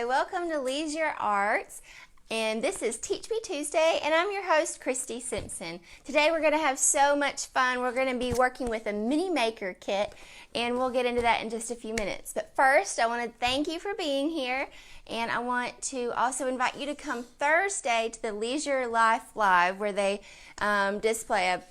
Hi, welcome to Leisure Arts, and this is Teach Me Tuesday, and I'm your host, Kristi Simpson. Today we're going to have so much fun. We're going to be working with a mini maker kit, and we'll get into that in just a few minutes. But first, I want to thank you for being here, and I want to also invite you to come Thursday to the Leisure Life Live, where they display a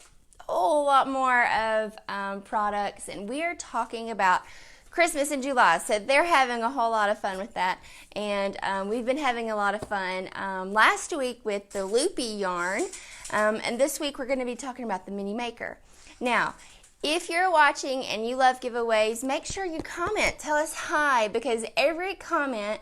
whole lot more of products, and we are talking about Christmas in July, so they're having a whole lot of fun with that, and we've been having a lot of fun last week with the loopy yarn, and this week we're going to be talking about the mini maker. Now, if you're watching and you love giveaways, make sure you comment. Tell us hi, because every comment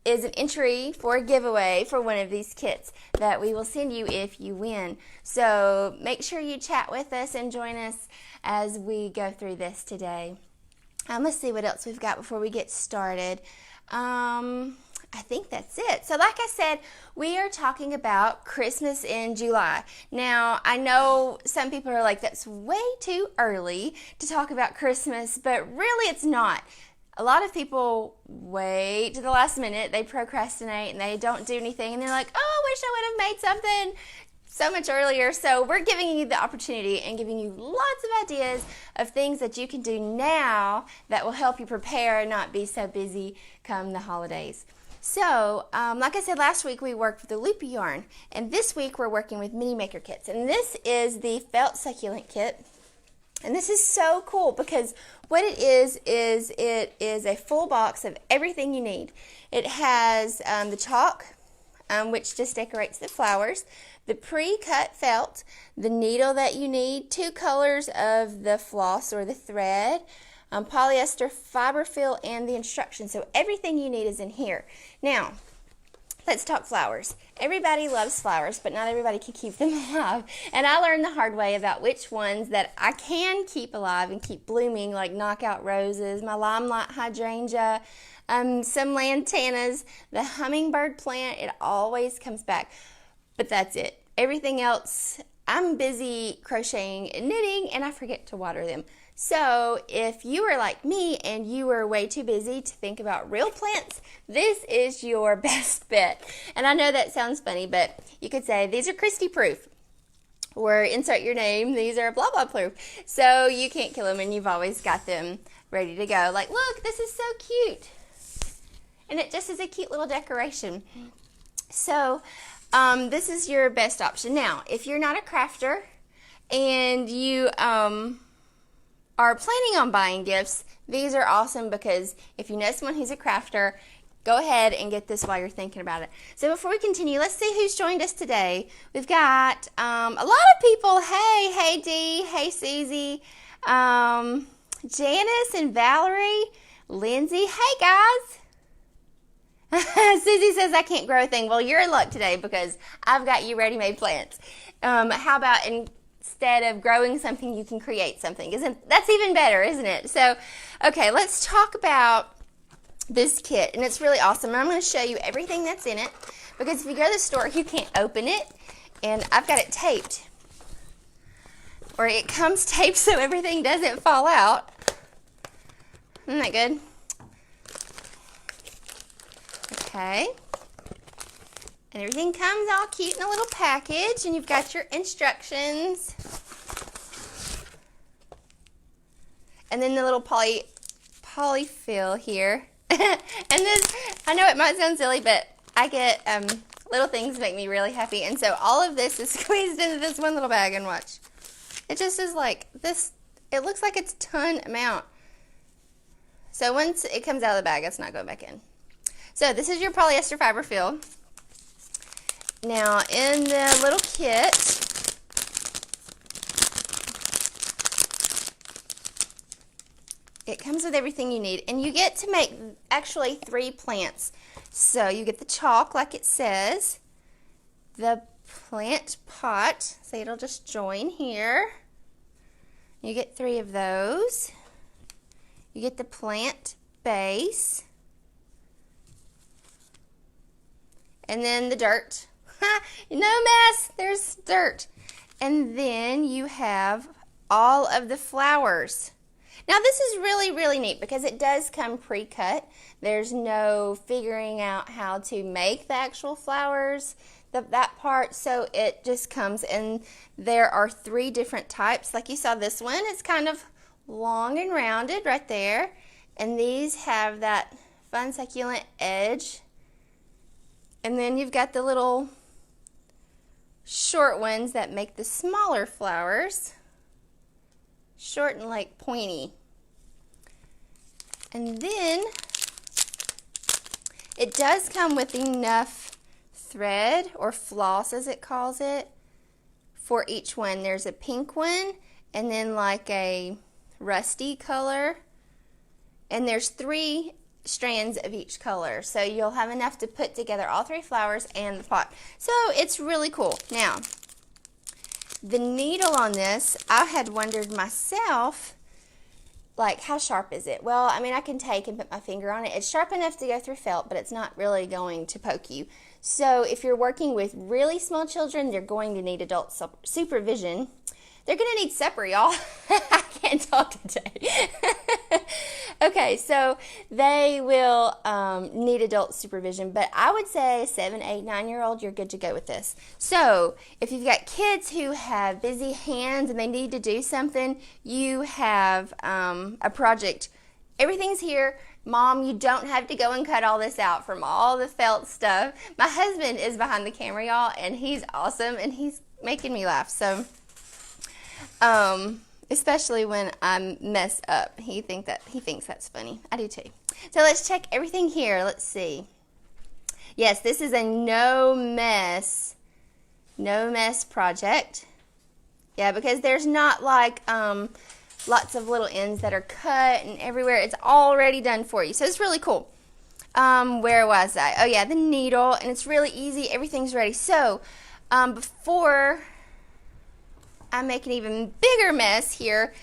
is an entry for a giveaway for one of these kits that we will send you if you win. So make sure you chat with us and join us as we go through this today. Let's see what else we've got before we get started. I think that's it. So like I said, we are talking about Christmas in July. Now, I know some people are like, that's way too early to talk about Christmas, but really it's not. A lot of people wait to the last minute, they procrastinate, and they don't do anything, and they're like, oh, I wish I would have made something so much earlier. So we're giving you the opportunity and giving you lots of ideas of things that you can do now that will help you prepare and not be so busy come the holidays. So, like I said, last week we worked with the loopy yarn, and this week we're working with mini maker kits. And this is the Felt Succulent Kit. And this is so cool because what it is a full box of everything you need. It has the chalk, which just decorates the flowers, the pre-cut felt, the needle that you need, 2 colors of the floss or the thread, polyester fiber fill, and the instructions. So everything you need is in here. Now, let's talk flowers. Everybody loves flowers, but not everybody can keep them alive. And I learned the hard way about which ones that I can keep alive and keep blooming, like knockout roses, my limelight hydrangea, some lantanas, the hummingbird plant. It always comes back. But that's it. Everything else, I'm busy crocheting and knitting, and I forget to water them. So if you are like me and you are way too busy to think about real plants, this is your best bet. And I know that sounds funny, but you could say, these are Kristi proof. Or insert your name, these are blah blah proof. So you can't kill them, and you've always got them ready to go. Like, look, this is so cute. And it just is a cute little decoration. So this is your best option. Now, if you're not a crafter and you are planning on buying gifts, these are awesome, because if you know someone who's a crafter, go ahead and get this while you're thinking about it. So before we continue, let's see who's joined us today. We've got a lot of people. Hey Dee, hey Susie, Janice and Valerie, Lindsay. Hey guys. Susie says I can't grow a thing. Well, you're in luck today, because I've got you ready-made plants. How about instead of growing something, you can create something? That's even better, isn't it? So, okay, let's talk about this kit, and it's really awesome. And I'm going to show you everything that's in it, because if you go to the store, you can't open it, and I've got it taped, or it comes taped so everything doesn't fall out. Isn't that good? Okay, and everything comes all cute in a little package, and you've got your instructions, and then the little polyfill here. And this, I know it might sound silly, but I get little things make me really happy, and so all of this is squeezed into this one little bag, and watch. It just is like this. It looks like it's a ton amount. So once it comes out of the bag, it's not going back in. So this is your polyester fiber fill. Now in the little kit, it comes with everything you need, and you get to make actually 3 plants. So you get the chalk like it says, the plant pot, so it'll just join here. You get 3 of those. You get the plant base. And then the dirt. No mess, there's dirt. And then you have all of the flowers. Now this is really, really neat because it does come pre-cut. There's no figuring out how to make the actual flowers, that part, so it just comes, and there are 3 different types. Like you saw this one, it's kind of long and rounded right there, and these have that fun succulent edge. And then you've got the little short ones that make the smaller flowers, short and like pointy. And then it does come with enough thread, or floss as it calls it, for each one. There's a pink one, and then like a rusty color, and there's 3 strands of each color, so you'll have enough to put together all 3 flowers and the pot. So it's really cool. Now, the needle on this, I had wondered myself, like, how sharp is it? Well, I mean, I can take and put my finger on it. It's sharp enough to go through felt, but it's not really going to poke you. So if you're working with really small children, they're going to need adult supervision. They're going to need supper, y'all. I can't talk today. Okay, so they will need adult supervision, but I would say 7, 8, 9-year-old, you're good to go with this. So if you've got kids who have busy hands and they need to do something, you have a project. Everything's here. Mom, you don't have to go and cut all this out from all the felt stuff. My husband is behind the camera, y'all, and he's awesome, and he's making me laugh. So especially when I mess up. He thinks that's funny. I do too. So let's check everything here. Let's see. Yes, this is a no mess project. Yeah, because there's not like lots of little ends that are cut and everywhere. It's already done for you. So it's really cool. Where was I? Oh yeah, the needle, and it's really easy. Everything's ready. So before I make an even bigger mess here,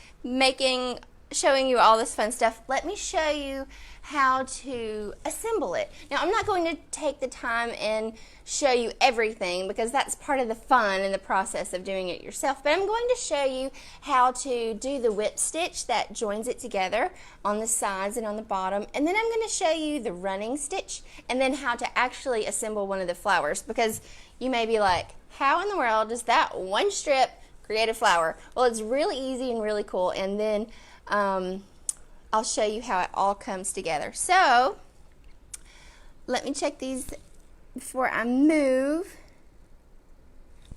showing you all this fun stuff, let me show you how to assemble it. Now, I'm not going to take the time and show you everything because that's part of the fun and the process of doing it yourself, but I'm going to show you how to do the whip stitch that joins it together on the sides and on the bottom, and then I'm going to show you the running stitch and then how to actually assemble one of the flowers, because you may be like, how in the world does that one strip create a flower? Well, it's really easy and really cool, and then I'll show you how it all comes together. So let me check these before I move.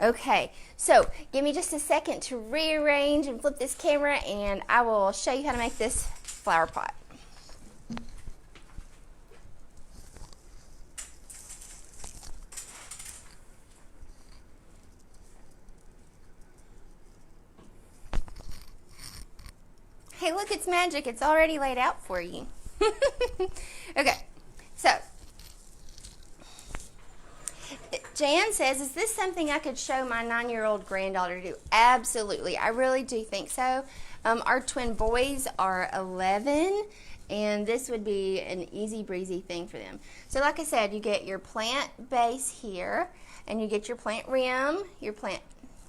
Okay, so give me just a second to rearrange and flip this camera, and I will show you how to make this flower pot. Hey, look, it's magic. It's already laid out for you. Okay, so Jan says, is this something I could show my 9-year-old granddaughter to do? Absolutely. I really do think so. Our twin boys are 11, and this would be an easy breezy thing for them. So like I said, you get your plant base here, and you get your plant rim,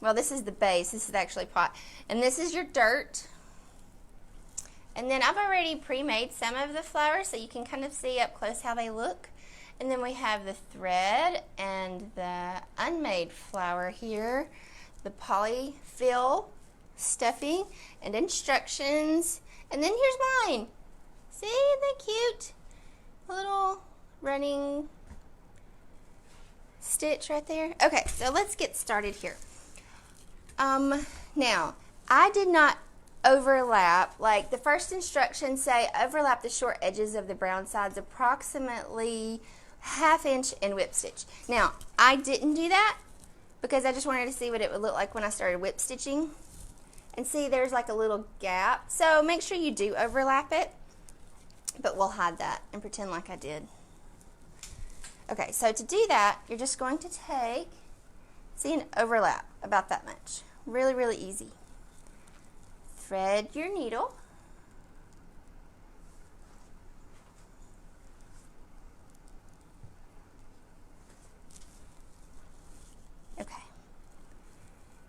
well, this is the base. This is actually pot. And this is your dirt. And then I've already pre-made some of the flowers so you can kind of see up close how they look. And then we have the thread and the unmade flower here, the polyfill stuffing and instructions. And then here's mine. See, isn't that cute? A little running stitch right there. Okay, so let's get started here. Now, I did not overlap, like the first instructions say overlap the short edges of the brown sides approximately 1/2 inch in whip stitch. Now, I didn't do that because I just wanted to see what it would look like when I started whip stitching. And see, there's like a little gap. So make sure you do overlap it, but we'll hide that and pretend like I did. Okay, so to do that, you're just going to take, see, an overlap about that much. Really, really easy. Thread your needle. Okay.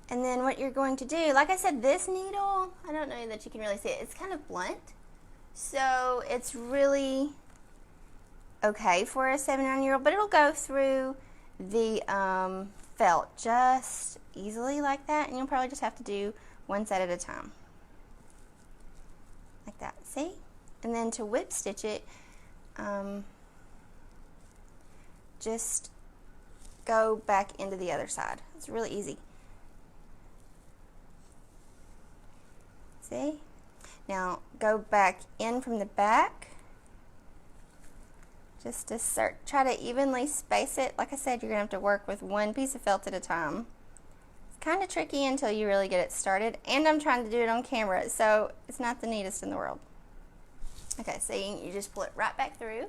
And then what you're going to do, like I said, this needle, I don't know that you can really see it. It's kind of blunt. So it's really okay for a 7 or 9-year-old, but it'll go through the felt just easily like that, and you'll probably just have to do one side at a time. Like that, see? And then to whip stitch it, just go back into the other side. It's really easy. See? Now go back in from the back. Just to try to evenly space it. Like I said, you're going to have to work with one piece of felt at a time. It's kind of tricky until you really get it started. And I'm trying to do it on camera, so it's not the neatest in the world. Okay, so you just pull it right back through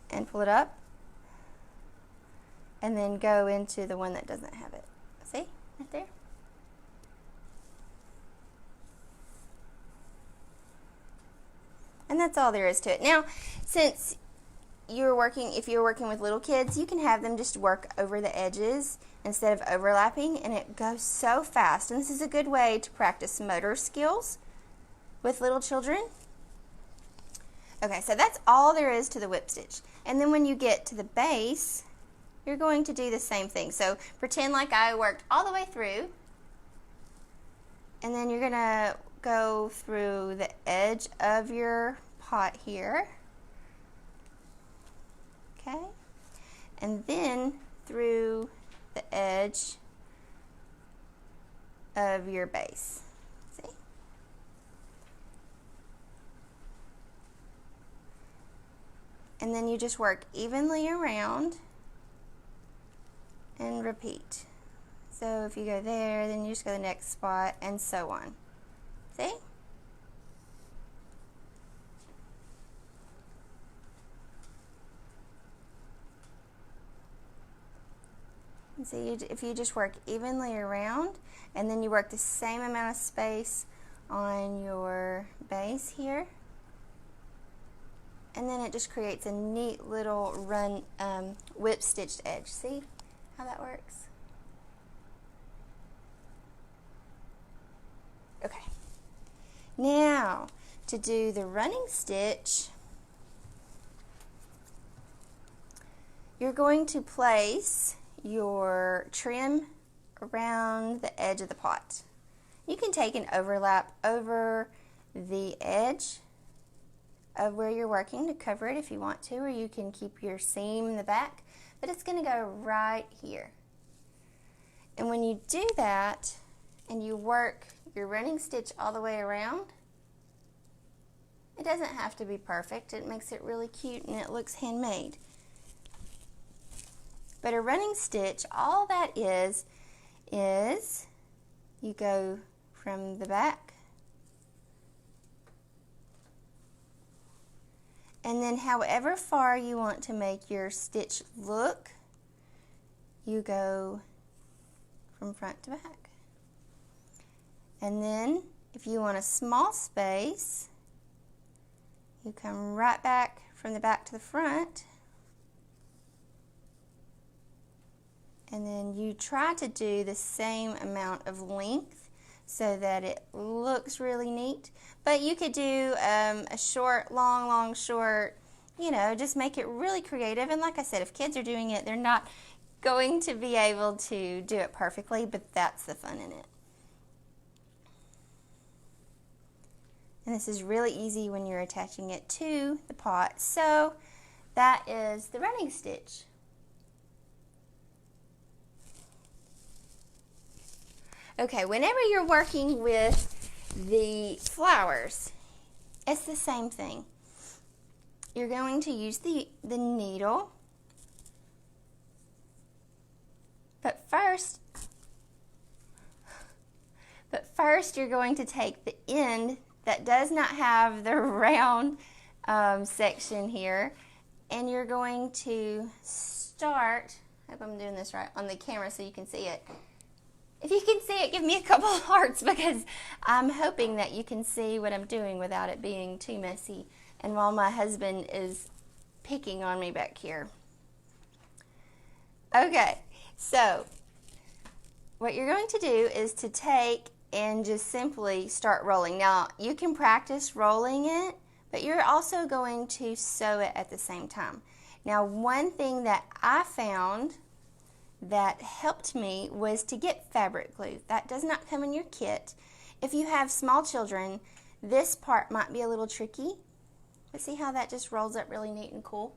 and pull it up. And then go into the one that doesn't have it. See? Right there. And that's all there is to it. Now, since if you're working with little kids, you can have them just work over the edges instead of overlapping, and it goes so fast. And this is a good way to practice motor skills with little children. Okay, so that's all there is to the whip stitch. And then when you get to the base, you're going to do the same thing. So pretend like I worked all the way through, and then you're going to go through the edge of your pot here. Okay, and then through the edge of your base. See? And then you just work evenly around and repeat. So if you go there, then you just go to the next spot, and so on. See? And see, if you just work evenly around, and then you work the same amount of space on your base here, and then it just creates a neat little whip stitched edge. See how that works? Okay. Now, to do the running stitch, you're going to place your trim around the edge of the pot. You can take an overlap over the edge of where you're working to cover it if you want to, or you can keep your seam in the back, but it's going to go right here. And when you do that and you work your running stitch all the way around, it doesn't have to be perfect. It makes it really cute and it looks handmade. But a running stitch, all that is you go from the back, and then however far you want to make your stitch look, you go from front to back. And then if you want a small space, you come right back from the back to the front, and then you try to do the same amount of length so that it looks really neat. But you could do a short, long, long, short, you know, just make it really creative. And like I said, if kids are doing it, they're not going to be able to do it perfectly, but that's the fun in it. And this is really easy when you're attaching it to the pot. So that is the running stitch. Okay, whenever you're working with the flowers, it's the same thing. You're going to use the needle, but first you're going to take the end that does not have the round section here, and you're going to start, I hope I'm doing this right on the camera so you can see it. If you can see it, give me a couple of hearts, because I'm hoping that you can see what I'm doing without it being too messy, and while my husband is picking on me back here. Okay, so what you're going to do is to take and just simply start rolling. Now, you can practice rolling it, but you're also going to sew it at the same time. Now, one thing that I found that helped me was to get fabric glue. That does not come in your kit. If you have small children, this part might be a little tricky, but see how that just rolls up really neat and cool?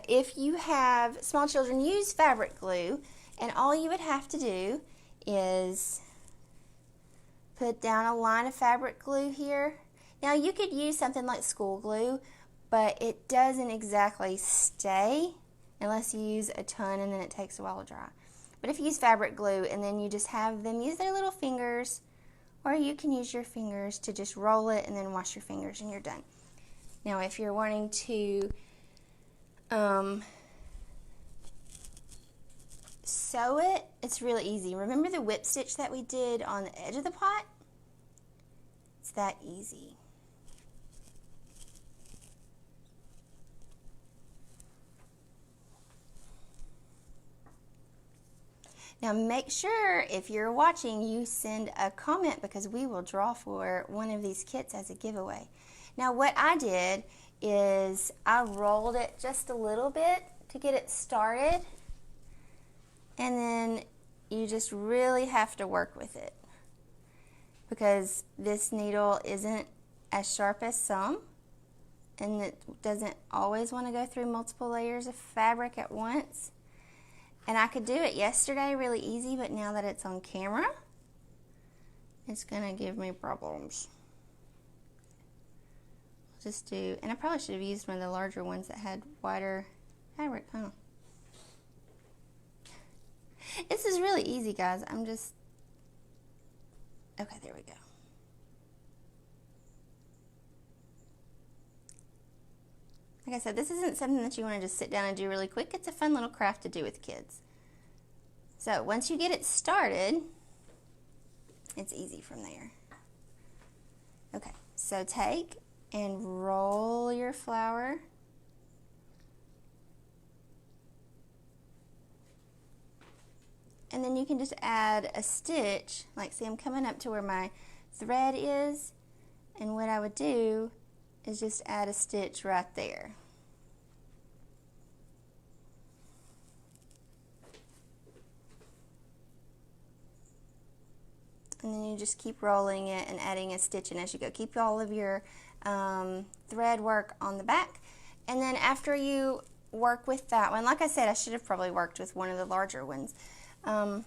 If you have small children, use fabric glue, and all you would have to do is put down a line of fabric glue here. Now, you could use something like school glue, but it doesn't exactly stay unless you use a ton and then it takes a while to dry. But if you use fabric glue and then you just have them use their little fingers, or you can use your fingers to just roll it and then wash your fingers and you're done. Now, if you're wanting to sew it, it's really easy. Remember the whip stitch that we did on the edge of the pot? It's that easy. Now make sure if you're watching you send a comment because we will draw for one of these kits as a giveaway. Now what I did is I rolled it just a little bit to get it started, and then you just really have to work with it because this needle isn't as sharp as some, and it doesn't always want to go through multiple layers of fabric at once. And I could do it yesterday really easy, but now that it's on camera, it's gonna give me problems. Just do, and I probably should have used one of the larger ones that had wider fabric. Oh. This is really easy, guys. I'm just, okay, there we go. Like I said, this isn't something that you want to just sit down and do really quick. It's a fun little craft to do with kids. So once you get it started, it's easy from there. Okay, so take and roll your flower. And then you can just add a stitch. Like, see, I'm coming up to where my thread is, and what I would do is just add a stitch right there. And then you just keep rolling it and adding a stitch in as you go. Keep all of your thread work on the back. And then after you work with that one, like I said, I should have probably worked with one of the larger ones. I'm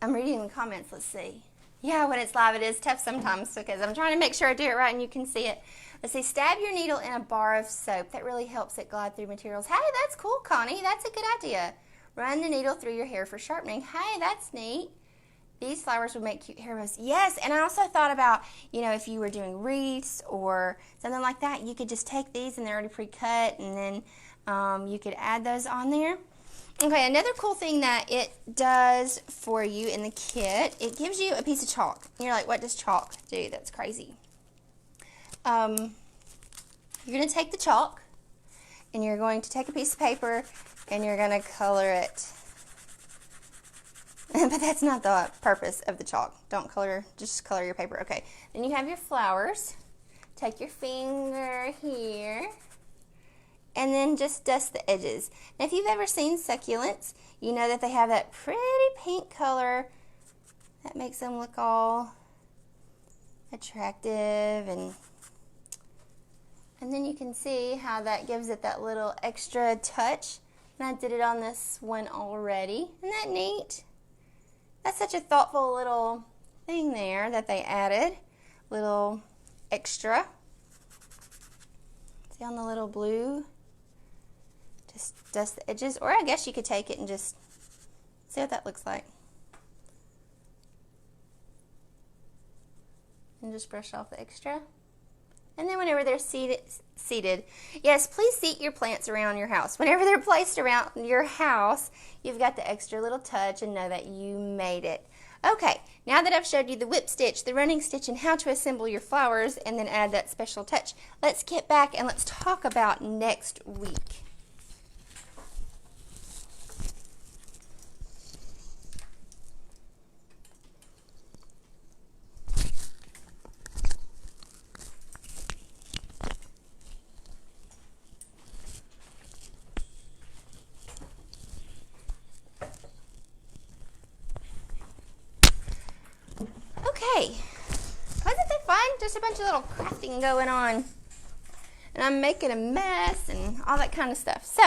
reading the comments. Let's see. Yeah, when it's live, it is tough sometimes because I'm trying to make sure I do it right and you can see it. Let's see. Stab your needle in a bar of soap. That really helps it glide through materials. Hey, that's cool, Connie. That's a good idea. Run the needle through your hair for sharpening. Hey, that's neat. These flowers would make cute hair bows. Yes, and I also thought about, you know, if you were doing wreaths or something like that, you could just take these and they're already pre-cut, and then you could add those on there. Okay, another cool thing that it does for you in the kit, it gives you a piece of chalk. You're like, what does chalk do? That's crazy. You're going to take the chalk, and you're going to take a piece of paper, and you're going to color it. But that's not the purpose of the chalk. Don't color, just color your paper. Okay, then you have your flowers. Take your finger here, and then just dust the edges. Now, if you've ever seen succulents, you know that they have that pretty pink color that makes them look all attractive, and then you can see how that gives it that little extra touch. And I did it on this one already. Isn't that neat? That's such a thoughtful little thing there that they added. Little extra. See on the little blue? Just dust the edges. Or I guess you could take it and just see what that looks like. And just brush off the extra. And then whenever they're seated, yes, please seat your plants around your house. Whenever they're placed around your house, you've got the extra little touch and know that you made it. Okay, now that I've showed you the whip stitch, the running stitch, and how to assemble your flowers and then add that special touch, let's get back and let's talk about next week. Okay, wasn't that fun? Just a bunch of little crafting going on. And I'm making a mess and all that kind of stuff. So,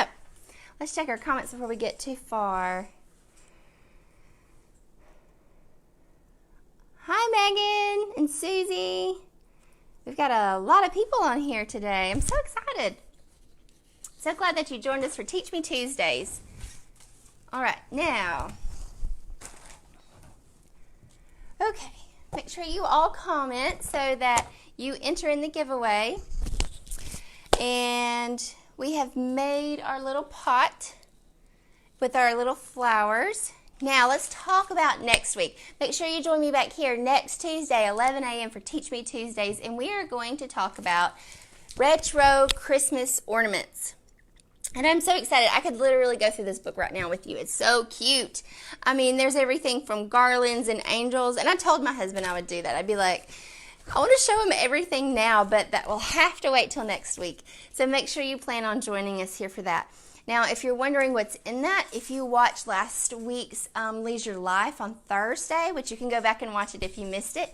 let's check our comments before we get too far. Hi, Megan and Susie. We've got a lot of people on here today. I'm so excited. So glad that you joined us for Teach Me Tuesdays. All right, now, okay, make sure you all comment so that you enter in the giveaway. And we have made our little pot with our little flowers. Now let's talk about next week. Make sure you join me back here next Tuesday, 11 a.m. for Teach Me Tuesdays, and we are going to talk about retro Christmas ornaments. And I'm so excited. I could literally go through this book right now with you. It's so cute. I mean, there's everything from garlands and angels, and I told my husband I would do that. I'd be like, I want to show him everything now, but that will have to wait till next week. So make sure you plan on joining us here for that. Now, if you're wondering what's in that, if you watched last week's Leisure Life on Thursday, which you can go back and watch it if you missed it,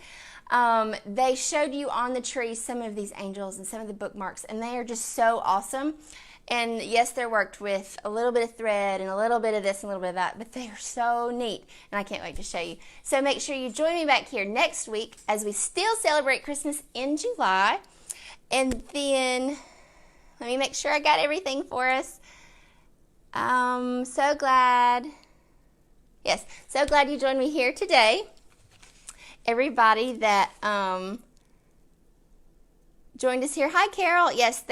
they showed you on the tree some of these angels and some of the bookmarks, and they are just so awesome. And yes, they're worked with a little bit of thread and a little bit of this and a little bit of that, but they are so neat, and I can't wait to show you. So make sure you join me back here next week as we still celebrate Christmas in July. And then, let me make sure I got everything for us. So glad. Yes, so glad you joined me here today. Everybody that joined us here. Hi, Carol. Yes,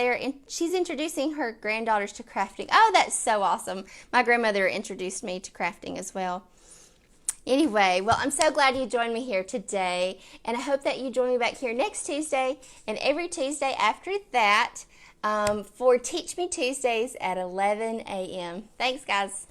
she's introducing her granddaughters to crafting. Oh, that's so awesome. My grandmother introduced me to crafting as well. Anyway, well, I'm so glad you joined me here today, and I hope that you join me back here next Tuesday and every Tuesday after that for Teach Me Tuesdays at 11 a.m. Thanks, guys.